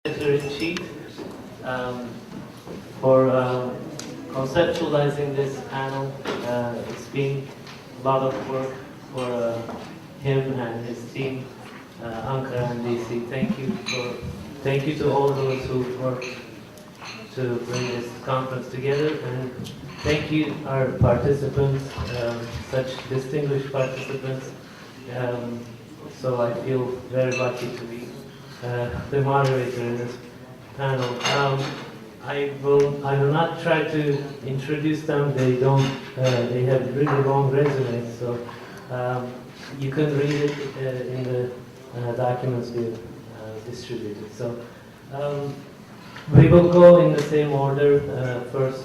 Editor-in-Chief for conceptualizing this panel. It's been a lot of work for him and his team, Ankara and DC. Thank you to all those who worked to bring this conference together, and thank you our participants, such distinguished participants. So I feel very lucky to be the moderator in this panel. I will not try to introduce them. They have really long resumes, so you can read it in the documents we distributed. So we will go in the same order. First,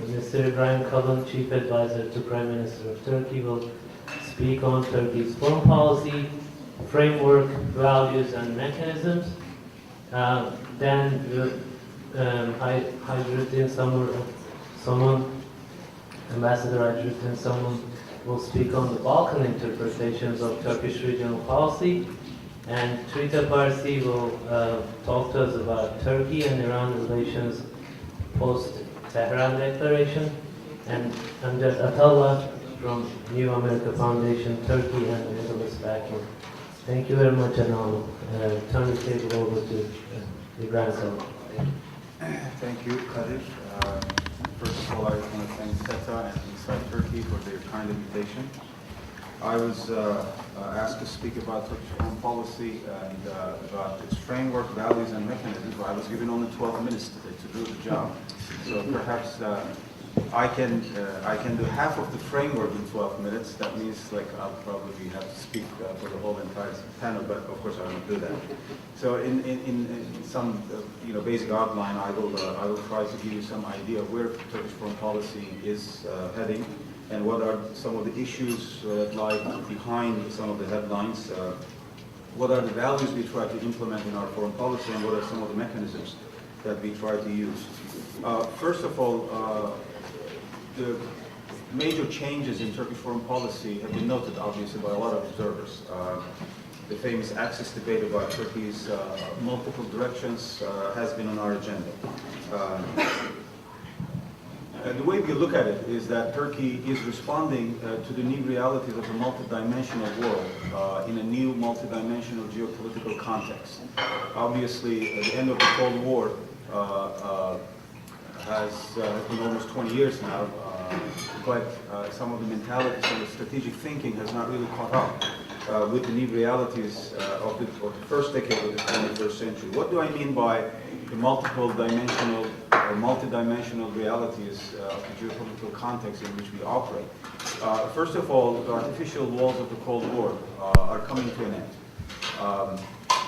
Mr. Ibrahim Kalin, Chief Advisor to Prime Minister of Turkey, will speak on Turkey's foreign policy, framework, values, and mechanisms. Then Ambassador Hydruddin Saman will speak on the Balkan interpretations of Turkish regional policy, and Trita Parsi will talk to us about Turkey and Iran relations post-Tehran Declaration, and Amjad Atallah from New America Foundation, Turkey and the Middle East Backing. Thank you very much, and I'll turn the table over to Ibrahim Kalin. Thank you, Kadir. First of all, I want to thank SETA and Inside Turkey for their kind invitation. I was asked to speak about Turkish foreign policy and about its framework, values, and mechanisms. But I was given only 12 minutes today to do the job, so perhaps I can do half of the framework in 12 minutes. That means I'll probably have to speak for the whole entire panel, but of course I won't do that. So in some basic outline, I will try to give you some idea of where Turkish foreign policy is heading, and what are some of the issues that lie behind some of the headlines. What are the values we try to implement in our foreign policy, and what are some of the mechanisms that we try to use. First of all, the major changes in Turkish foreign policy have been noted, obviously, by a lot of observers. The famous Axis debate about Turkey's multiple directions has been on our agenda. And the way we look at it is that Turkey is responding to the new realities of a multidimensional world in a new multidimensional geopolitical context. Obviously, at the end of the Cold War has been almost 20 years now, but some of the mentality, some of the strategic thinking has not really caught up with the new realities of the first decade of the 21st century. What do I mean by the multidimensional realities of the geopolitical context in which we operate? First of all, the artificial walls of the Cold War are coming to an end.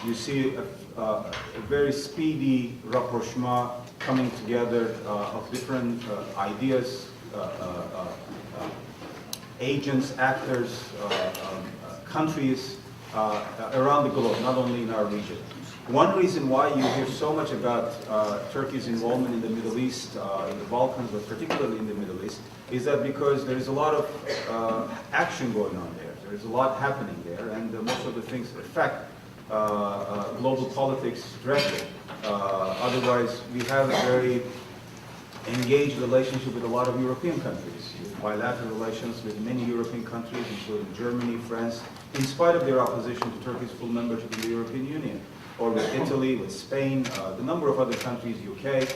You see a very speedy rapprochement coming together of different ideas, agents, actors, countries around the globe, not only in our region. One reason why you hear so much about Turkey's involvement in the Middle East, in the Balkans, but particularly in the Middle East, is that because there is a lot of action going on there. There is a lot happening there, and most of the things affect global politics directly. Otherwise, we have a very engaged relationship with a lot of European countries, bilateral relations with many European countries, including Germany, France, in spite of their opposition to Turkey's full membership in the European Union, or with Italy, with Spain, the number of other countries, UK,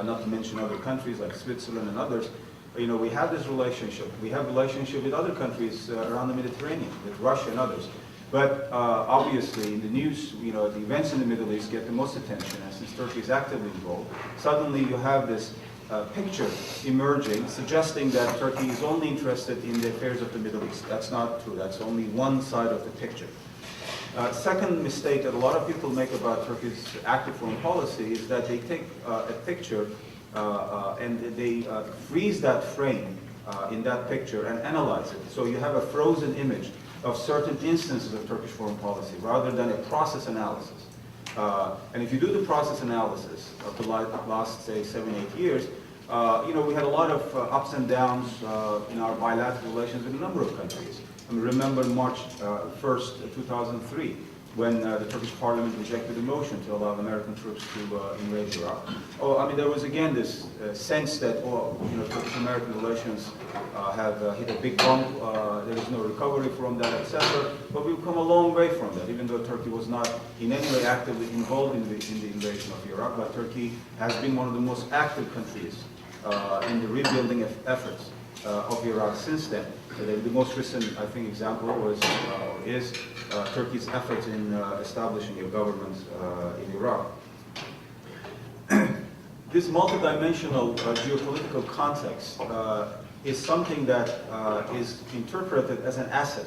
not to mention other countries like Switzerland and others. We have this relationship. We have relationship with other countries around the Mediterranean, with Russia and others. But obviously, in the news, the events in the Middle East get the most attention, and since Turkey is actively involved, suddenly you have this picture emerging, suggesting that Turkey is only interested in the affairs of the Middle East. That's not true. That's only one side of the picture. Second mistake that a lot of people make about Turkey's active foreign policy is that they take a picture and they freeze that frame in that picture and analyze it. So you have a frozen image of certain instances of Turkish foreign policy rather than a process analysis. And if you do the process analysis of the last, say, 7-8 years, we had a lot of ups and downs in our bilateral relations with a number of countries. I mean, remember March 1st, 2003, when the Turkish parliament rejected the motion to allow American troops to invade Iraq. Oh, I mean, there was again this sense that, oh, you know, Turkish-American relations have hit a big bump, there is no recovery from that, etc. But we've come a long way from that, even though Turkey was not in any way actively involved in the invasion of Iraq, but Turkey has been one of the most active countries in the rebuilding efforts of Iraq since then. The most recent, I think, example is Turkey's efforts in establishing a government in Iraq. This multidimensional geopolitical context is something that is interpreted as an asset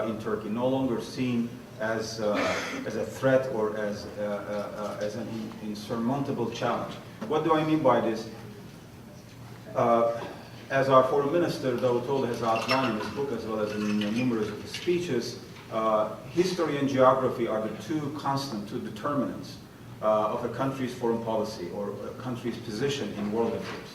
in Turkey, no longer seen as a threat or as an insurmountable challenge. What do I mean by this? As our foreign minister, Davutoğlu, has outlined in his book as well as in numerous of his speeches, history and geography are the two determinants of a country's foreign policy or a country's position in world affairs.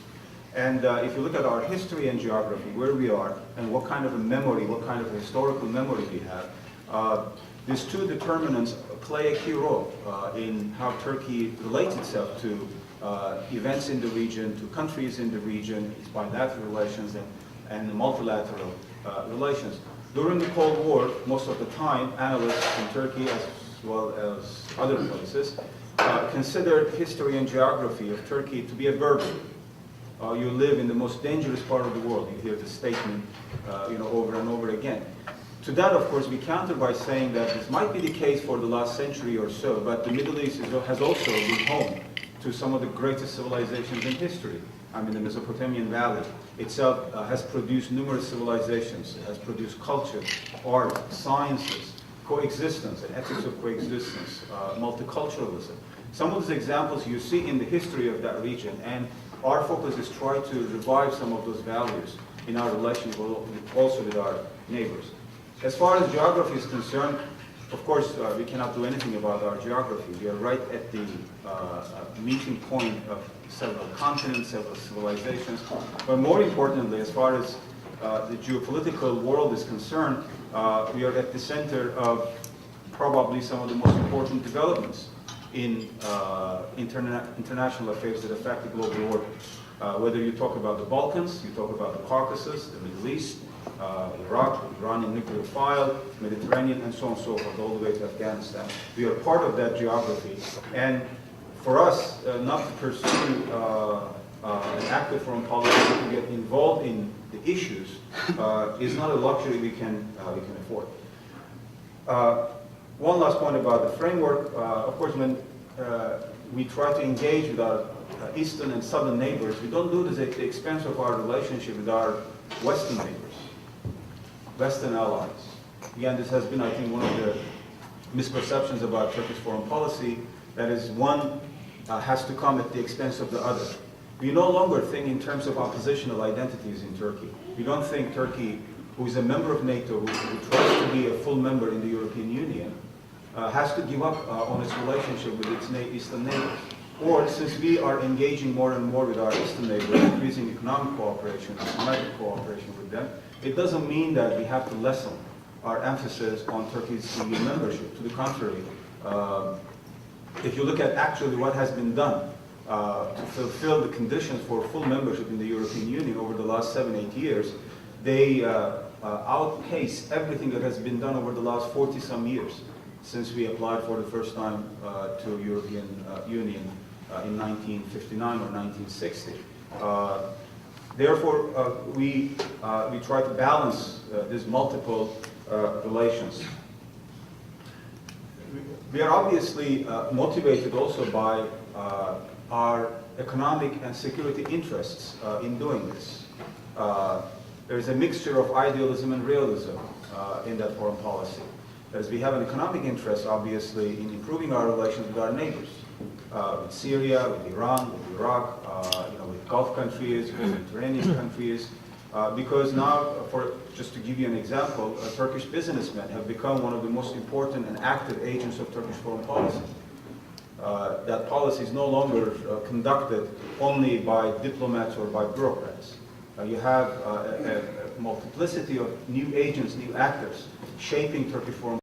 And if you look at our history and geography, where we are and what kind of a memory, what kind of a historical memory we have, these two determinants play a key role in how Turkey relates itself to events in the region, to countries in the region, its bilateral relations and multilateral relations. During the Cold War, most of the time, analysts in Turkey as well as other places considered history and geography of Turkey to be a burden. You live in the most dangerous part of the world. You hear the statement over and over again. To that, of course, we counter by saying that this might be the case for the last century or so, but the Middle East has also been home to some of the greatest civilizations in history. I mean, the Mesopotamian Valley itself has produced numerous civilizations. It has produced culture, art, sciences, coexistence, and ethics of coexistence, multiculturalism. Some of these examples you see in the history of that region, and our focus is try to revive some of those values in our relations also with our neighbors. As far as geography is concerned, of course, we cannot do anything about our geography. We are right at the meeting point of several continents, several civilizations. But more importantly, as far as the geopolitical world is concerned, we are at the center of probably some of the most important developments in international affairs that affect the global order. Whether you talk about the Balkans, you talk about the Caucasus, the Middle East, Iraq, Iranian nuclear file, Mediterranean, and so on and so forth, all the way to Afghanistan. We are part of that geography. And for us, not to pursue an active foreign policy, to get involved in the issues, is not a luxury we can afford. One last point about the framework. Of course, when we try to engage with our eastern and southern neighbors, we don't do this at the expense of our relationship with our western neighbors, western allies. Again, this has been, I think, one of the misperceptions about Turkish foreign policy, that is, one has to come at the expense of the other. We no longer think in terms of oppositional identities in Turkey. We don't think Turkey, who is a member of NATO, who tries to be a full member in the European Union, has to give up on its relationship with its eastern neighbors. Or, since we are engaging more and more with our eastern neighbors, increasing economic cooperation, diplomatic cooperation with them, it doesn't mean that we have to lessen our emphasis on Turkey's EU membership. To the contrary, if you look at actually what has been done to fulfill the conditions for full membership in the European Union over the last 7-8 years, they outpace everything that has been done over the last 40-some years since we applied for the first time to European Union in 1959 or 1960. Therefore, we try to balance these multiple relations. We are obviously motivated also by our economic and security interests in doing this. There is a mixture of idealism and realism in that foreign policy. As we have an economic interest, obviously, in improving our relations with our neighbors, with Syria, with Iran, with Iraq, with Gulf countries, with Mediterranean countries, because now, just to give you an example, Turkish businessmen have become one of the most important and active agents of Turkish foreign policy. That policy is no longer conducted only by diplomats or by bureaucrats. You have a multiplicity of new agents, new actors, shaping Turkish foreign